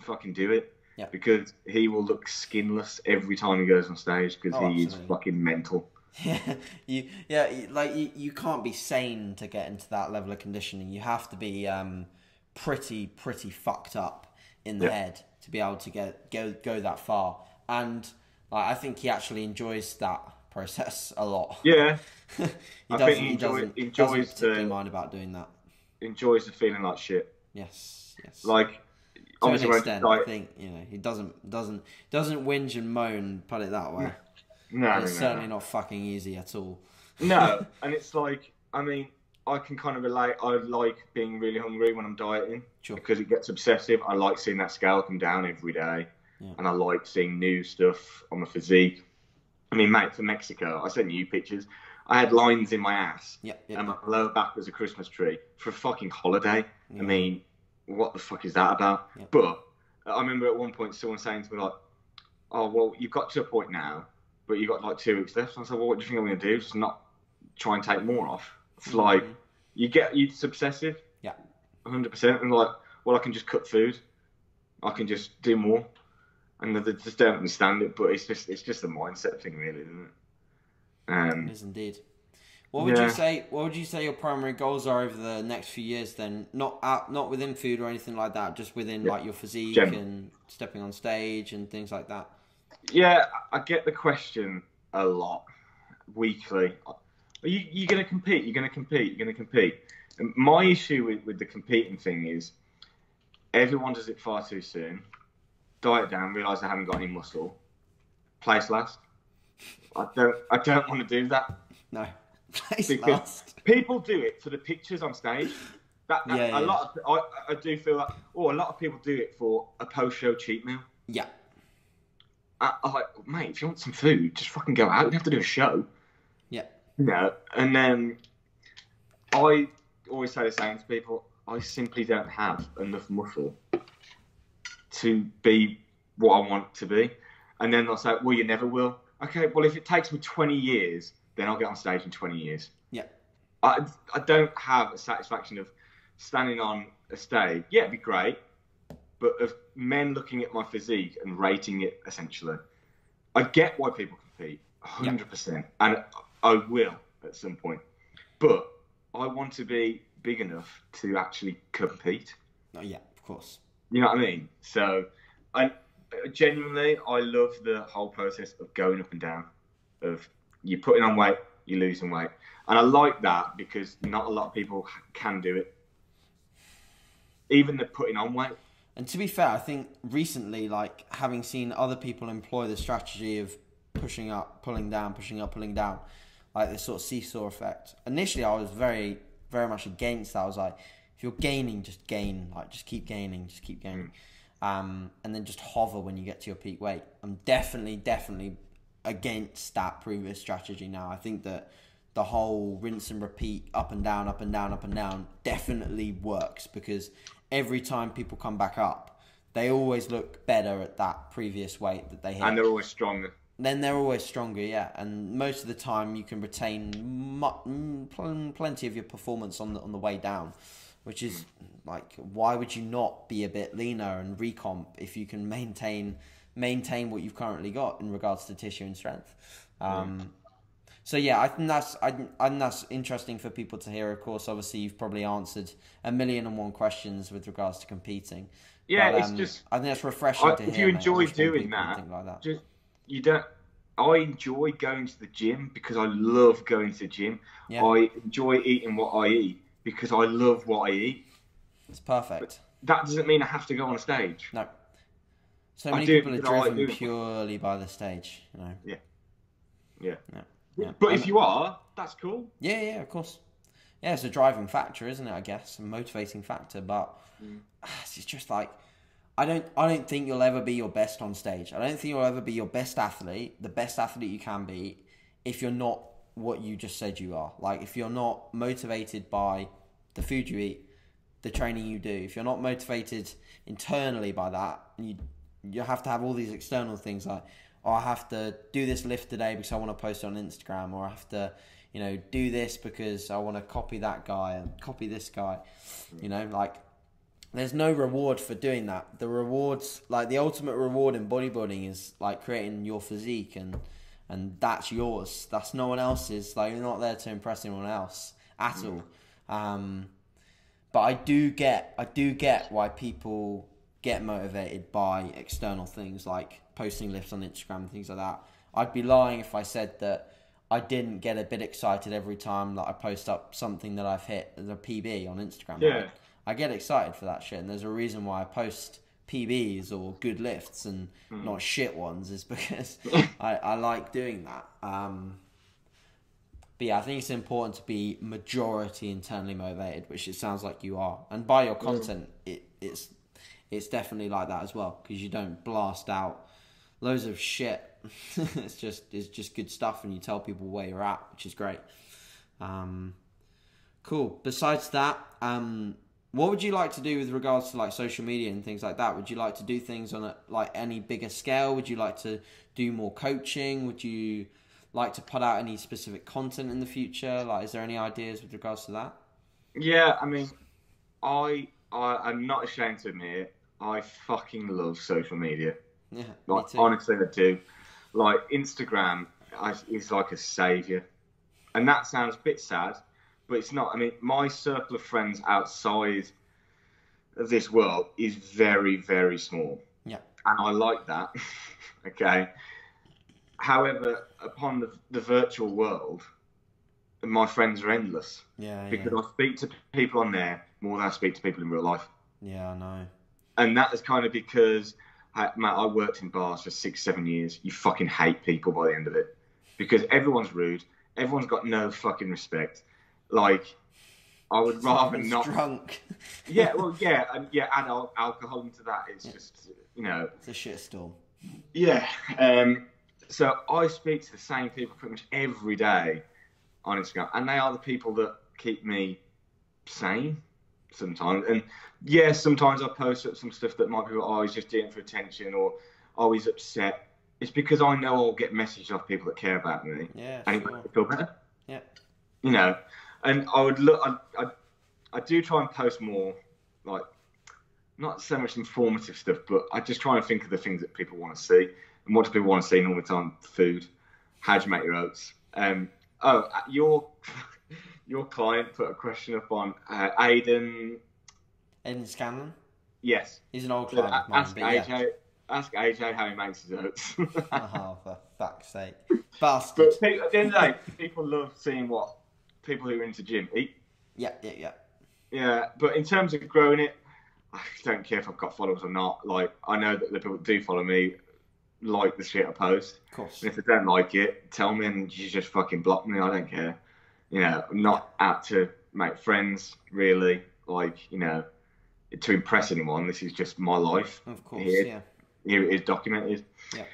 fucking do it. Yeah. Because he will look skinless every time he goes on stage because he is fucking mental. Yeah, you can't be sane to get into that level of conditioning. You have to be pretty fucked up in the head to be able to go that far. And like, I think he actually enjoys that process a lot. Yeah. he doesn't particularly mind about doing that. Enjoys the feeling like shit. Yes. Like, to an extent, I think, he doesn't whinge and moan, put it that way. No, it's certainly not fucking easy at all. No, and it's like, I mean, I can kind of relate. I like being really hungry when I'm dieting Sure. because it gets obsessive. I like seeing that scale come down every day, and I like seeing new stuff on my physique. I mean, mate, for Mexico, I sent you pictures. I had lines in my ass, and my lower back was a Christmas tree for a fucking holiday. I mean, what the fuck is that about? But I remember at one point someone saying to me like, "Oh, well, you've got to a point now, but you've got like 2 weeks left." And I said, "Well, what do you think I'm going to do? Just not try and take more off?" It's like it's obsessive, 100%, and like, well, I can just cut food, I can just do more, and they just don't understand it. But it's just a mindset thing, really, isn't it? It is indeed. What would you say? What would you say your primary goals are over the next few years? Then, not within food or anything like that, just within like your physique and stepping on stage and things like that. Yeah, I get the question a lot, weekly. Are you going to compete? You're going to compete? You're going to compete? And my issue with the competing thing is everyone does it far too soon. Diet down, realise they haven't got any muscle. Place last. I don't want to do that. No. Place because last. People do it for the pictures on stage. A lot of I do feel that. Oh, a lot of people do it for a post-show cheat meal. Yeah. I like, mate, if you want some food, just fucking go out. You don't have to do a show. Yeah. No, and then I always say the same to people. I simply don't have enough muscle to be what I want to be. And then they'll say, well, you never will. Okay, well, if it takes me 20 years, then I'll get on stage in 20 years. Yeah. I don't have a satisfaction of standing on a stage. Yeah, it'd be great. But of men looking at my physique and rating it, essentially. I get why people compete, 100%. And I will at some point. But I want to be big enough to actually compete. Oh, yeah, of course. You know what I mean? So, genuinely, I love the whole process of going up and down. Of you putting on weight, you're losing weight. And I like that because not a lot of people can do it. Even the putting on weight. And to be fair, I think recently, like, having seen other people employ the strategy of pushing up, pulling down, pushing up, pulling down, like this sort of seesaw effect. Initially, I was very, very much against that. I was like, if you're gaining, just gain. Like, just keep gaining, just keep gaining. And then just hover when you get to your peak weight. I'm definitely against that previous strategy now. I think that the whole rinse and repeat, up and down, up and down, up and down, definitely works because every time people come back up, they always look better at that previous weight that they hit. And they're always stronger. Then they're always stronger, yeah. And most of the time you can retain plenty of your performance on the way down, which is like, why would you not be a bit leaner and recomp if you can maintain what you've currently got in regards to tissue and strength? So yeah, I think that's interesting for people to hear. Of course, obviously you've probably answered 1,000,001 questions with regards to competing. Yeah, but, it's just I think that's refreshing to hear. If you enjoy doing that, like that, just you don't. I enjoy going to the gym because I love going to the gym. Yeah. I enjoy eating what I eat because I love what I eat. It's perfect. But that doesn't mean I have to go on a stage. No. So many people are driven purely by the stage, you know. Yeah. But if you are, that's cool. Yeah, of course. Yeah, it's a driving factor, isn't it? I guess a motivating factor, but it's just like I don't think you'll ever be your best on stage. I don't think you'll ever be your best athlete, the best athlete you can be, if you're not what you just said you are. Like if you're not motivated by the food you eat, the training you do, if you're not motivated internally by that, you have to have all these external things like, oh, I have to do this lift today because I want to post it on Instagram, or I have to, do this because I want to copy that guy and copy this guy. Like there's no reward for doing that. The rewards, like the ultimate reward in bodybuilding is like creating your physique and that's yours. That's no one else's. Like you're not there to impress anyone else at all. But I do get why people get motivated by external things like posting lifts on Instagram and things like that. I'd be lying if I said that I didn't get a bit excited every time that I post up something that I've hit as a PB on Instagram. Yeah. Right? I get excited for that shit, and there's a reason why I post PBs or good lifts and not shit ones is because I like doing that. But But yeah, I think it's important to be majority internally motivated, which it sounds like you are. And by your content, it's definitely like that as well, because you don't blast out loads of shit. it's just good stuff, and you tell people where you're at, which is great. Cool. Besides that, what would you like to do with regards to like social media and things like that? Would you like to do things on a like any bigger scale? Would you like to do more coaching? Would you like to put out any specific content in the future? Like, is there any ideas with regards to that? Yeah, I mean, I'm not ashamed to admit it. I fucking love social media. Yeah, like me too. Honestly, I do. Like Instagram is like a savior, and that sounds a bit sad, but it's not. I mean, my circle of friends outside of this world is very, very small. Yeah, and I like that. Okay. However, upon the virtual world, my friends are endless. Yeah, because I speak to people on there more than I speak to people in real life. Yeah, I know. And that is kind of because, Matt, I worked in bars for 6-7 years. You fucking hate people by the end of it. Because everyone's rude. Everyone's got no fucking respect. Like, I would rather not... drunk. Yeah, well, yeah. And yeah, add alcohol into that. It's just, you know... It's a shitstorm. Yeah. So I speak to the same people pretty much every day on Instagram. And they are the people that keep me sane sometimes. And yeah, sometimes I post up some stuff that might be like, oh, he's just doing it for attention, or oh, he's upset. It's because I know I'll get messages off people that care about me. Yeah, and it makes me feel better. Yeah. You know, and I would look, I do try and post more, like, not so much informative stuff, but I just try and think of the things that people want to see. And what do people want to see all the time? Food. How do you make your oats? Your client put a question up on Aiden Scanlon? Yes. He's an old client of mine. Ask AJ how he makes his oats. Oh, for fuck's sake. Bastard. But at the end of the day, people love seeing what people who are into gym eat. Yeah. Yeah, but in terms of growing it, I don't care if I've got followers or not. Like, I know that the people that do follow me like the shit I post. Of course. And if they don't like it, tell me and you just fucking block me. I don't care. You know, I'm not out to make friends, really. Like, you know, to impress anyone. This is just my life. Of course, here it is documented. Yeah.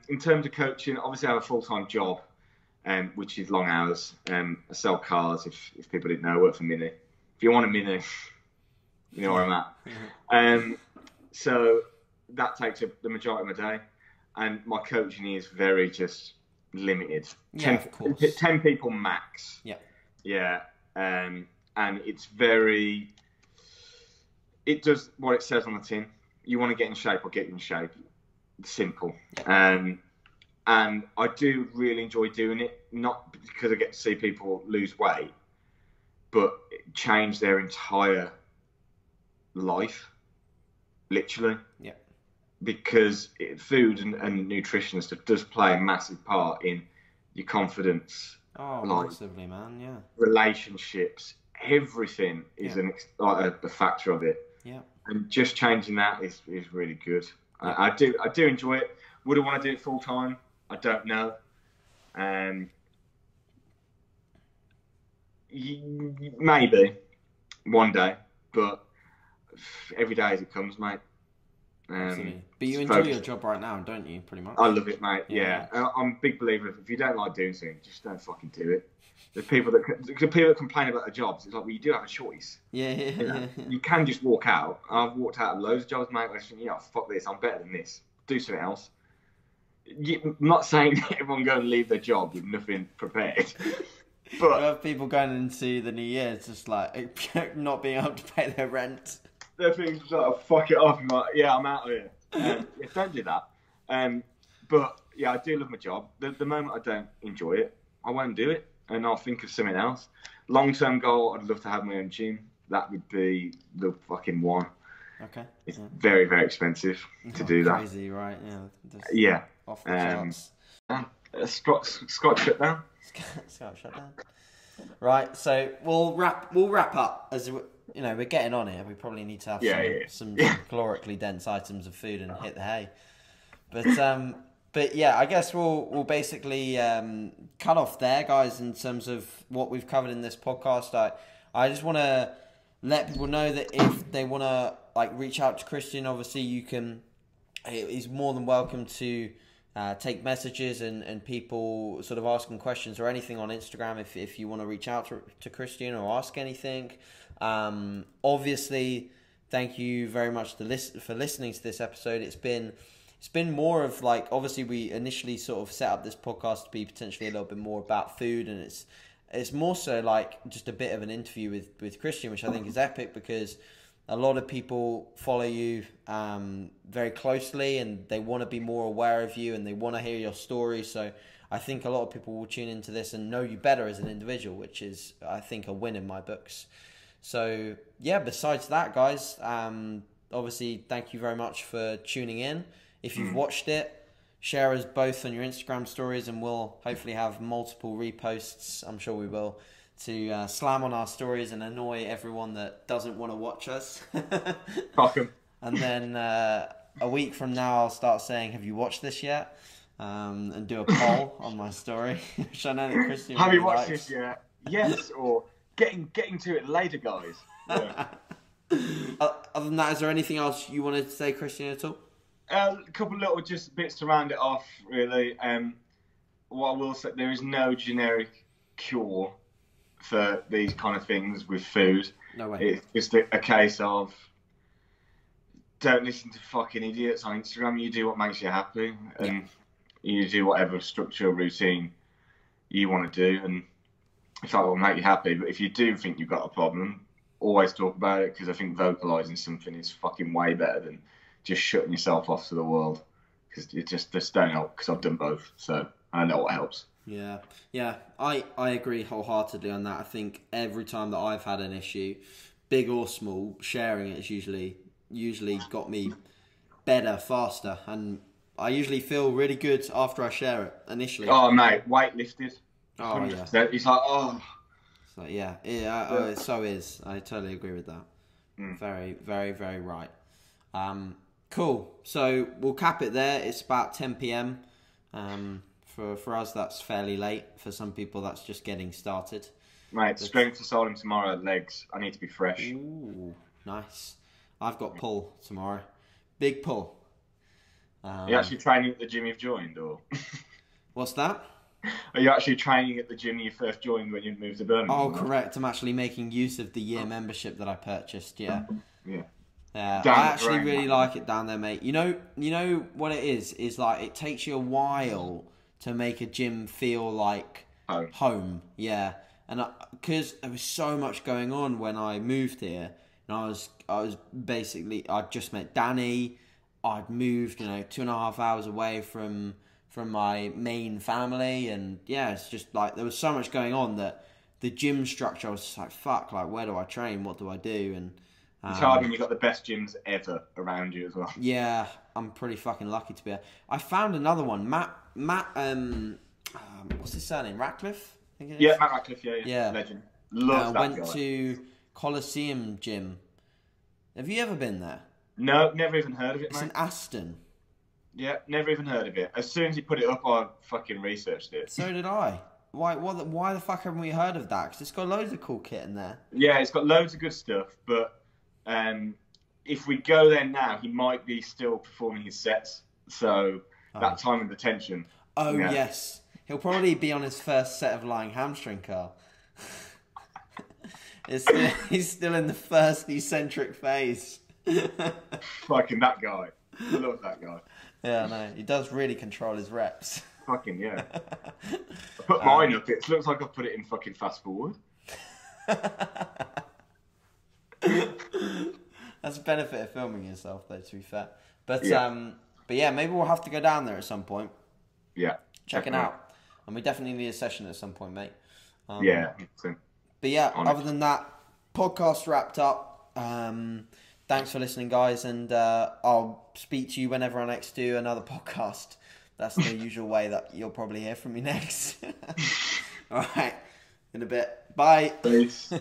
In terms of coaching, obviously I have a full-time job, which is long hours. I sell cars, if people didn't know. I work for Mini. If you want a Mini, you know where I'm at. Mm-hmm. So that takes up the majority of my day. And my coaching is very just limited. Yeah, of course. 10 people max. Yeah. Yeah. And it's very... It does what it says on the tin. You want to get in shape, I'll get you in shape. Simple. And I do really enjoy doing it, not because I get to see people lose weight, but change their entire life, literally. Yeah. Because food and nutrition and stuff does play a massive part in your confidence. Oh, massively, man, yeah. Relationships, everything is a factor of it. Yeah. And just changing that is really good. Yeah. I do enjoy it. Would I want to do it full time? I don't know. Maybe one day, but every day as it comes, mate. Absolutely. But you enjoy your job right now, don't you? Pretty much. I love it, mate. Yeah. I'm a big believer. If you don't like doing something, just don't fucking do it. The people that complain about their jobs, it's like, well, you do have a choice. Yeah. You can just walk out. I've walked out of loads of jobs, mate, where I think, fuck this, I'm better than this. Do something else. I'm not saying everyone go and leave their job with nothing prepared. But you have people going into the new year, it's just like not being able to pay their rent. They're thinking, fuck it off. I'm like, yeah, I'm out of here. Don't do that. But yeah, I do love my job. The moment I don't enjoy it, I won't do it. And I'll think of something else. Long-term goal, I'd love to have my own gym. That would be the fucking one. Okay. It's very, very expensive to do that. Crazy, right? Yeah. Off the charts. Scott shut down. Scott shut down. Right, so we'll wrap up as we're getting on here. We probably need to have some calorically dense items of food and hit the hay. But But yeah, I guess we'll basically cut off there, guys, in terms of what we've covered in this podcast. I just want to let people know that if they want to reach out to Christian, obviously he's more than welcome to take messages and people sort of asking questions or anything on Instagram if you want to reach out to Christian or ask anything. Obviously, thank you very much for listening to this episode. It's been more of obviously we initially sort of set up this podcast to be potentially a little bit more about food, and it's more so just a bit of an interview with Christian, which I think is epic because a lot of people follow you very closely and they want to be more aware of you and they want to hear your story. So I think a lot of people will tune into this and know you better as an individual, which is, I think, a win in my books. So yeah, besides that, guys, obviously thank you very much for tuning in. If you've watched it, share us both on your Instagram stories and we'll hopefully have multiple reposts, I'm sure we will, to slam on our stories and annoy everyone that doesn't want to watch us. Fuck 'em. And then a week from now, I'll start saying, have you watched this yet? And do a poll on my story, which I know that Christian Have really you watched likes. this yet? Yes, or getting to it later, guys. Yeah. Other than that, is there anything else you wanted to say, Christian, at all? A couple little just bits to round it off, really. What I will say, there is no generic cure for these kind of things with food. No way. It's just a case of don't listen to fucking idiots on Instagram. You do what makes you happy, and you do whatever structure or routine you want to do, and if that will make you happy. But if you do think you've got a problem, always talk about it, because I think vocalising something is fucking way better than just shutting yourself off to the world, because you just don't help, because I've done both, so I know what helps. Yeah, I agree wholeheartedly on that. I think every time that I've had an issue, big or small, sharing it has usually got me better, faster, and I usually feel really good after I share it initially. Oh mate, weight lifted. Oh 100%. yeah. It's like, oh. So it so is. I totally agree with that. Very, very, very right. Cool. So we'll cap it there. It's about 10 p.m. For us, that's fairly late. For some people, that's just getting started. Mate, strength assault tomorrow, legs. I need to be fresh. Ooh, nice. I've got pull tomorrow. Big pull. Are you actually training at the gym you've joined, or? What's that? Are you actually training at the gym you first joined when you moved to Birmingham? Oh, correct. I'm actually making use of the year membership that I purchased. Yeah. Yeah. I actually really like it down there, mate. You know what it is? Is it takes you a while to make a gym feel like home. Yeah. And because there was so much going on when I moved here, and I was basically, I'd just met Danny. I'd moved, 2.5 hours away from my main family, and yeah, it's just there was so much going on that the gym structure, I was just like, fuck, where do I train? What do I do? And it's hard when you've got the best gyms ever around you as well. Yeah, I'm pretty fucking lucky to be here. I found another one, Matt, what's his surname? Ratcliffe? I think it is. Yeah, Matt Ratcliffe, yeah. Legend. Love that went guy. to Coliseum Gym. Have you ever been there? No, never even heard of it, It's mate. in Aston. Yeah, never even heard of it. As soon as you put it up, I fucking researched it. So did I. Why the fuck haven't we heard of that? Because it's got loads of cool kit in there. Yeah, it's got loads of good stuff, but if we go there now, he might be still performing his sets, so that time of attention. Oh, yeah. Yes. He'll probably be on his first set of lying hamstring curl. He's still in the first eccentric phase. Fucking that guy. I love that guy. Yeah, no, he does really control his reps. Fucking yeah. I put mine up. It looks like I've put it in fucking fast forward. That's a benefit of filming yourself, though, to be fair. But yeah, maybe we'll have to go down there at some point. Yeah. Check it out. And we definitely need a session at some point, mate. Yeah. But yeah, other than that, podcast wrapped up. Thanks for listening, guys, and I'll speak to you whenever I next do another podcast. That's the usual way that you'll probably hear from me next. All right, in a bit. Bye. Peace.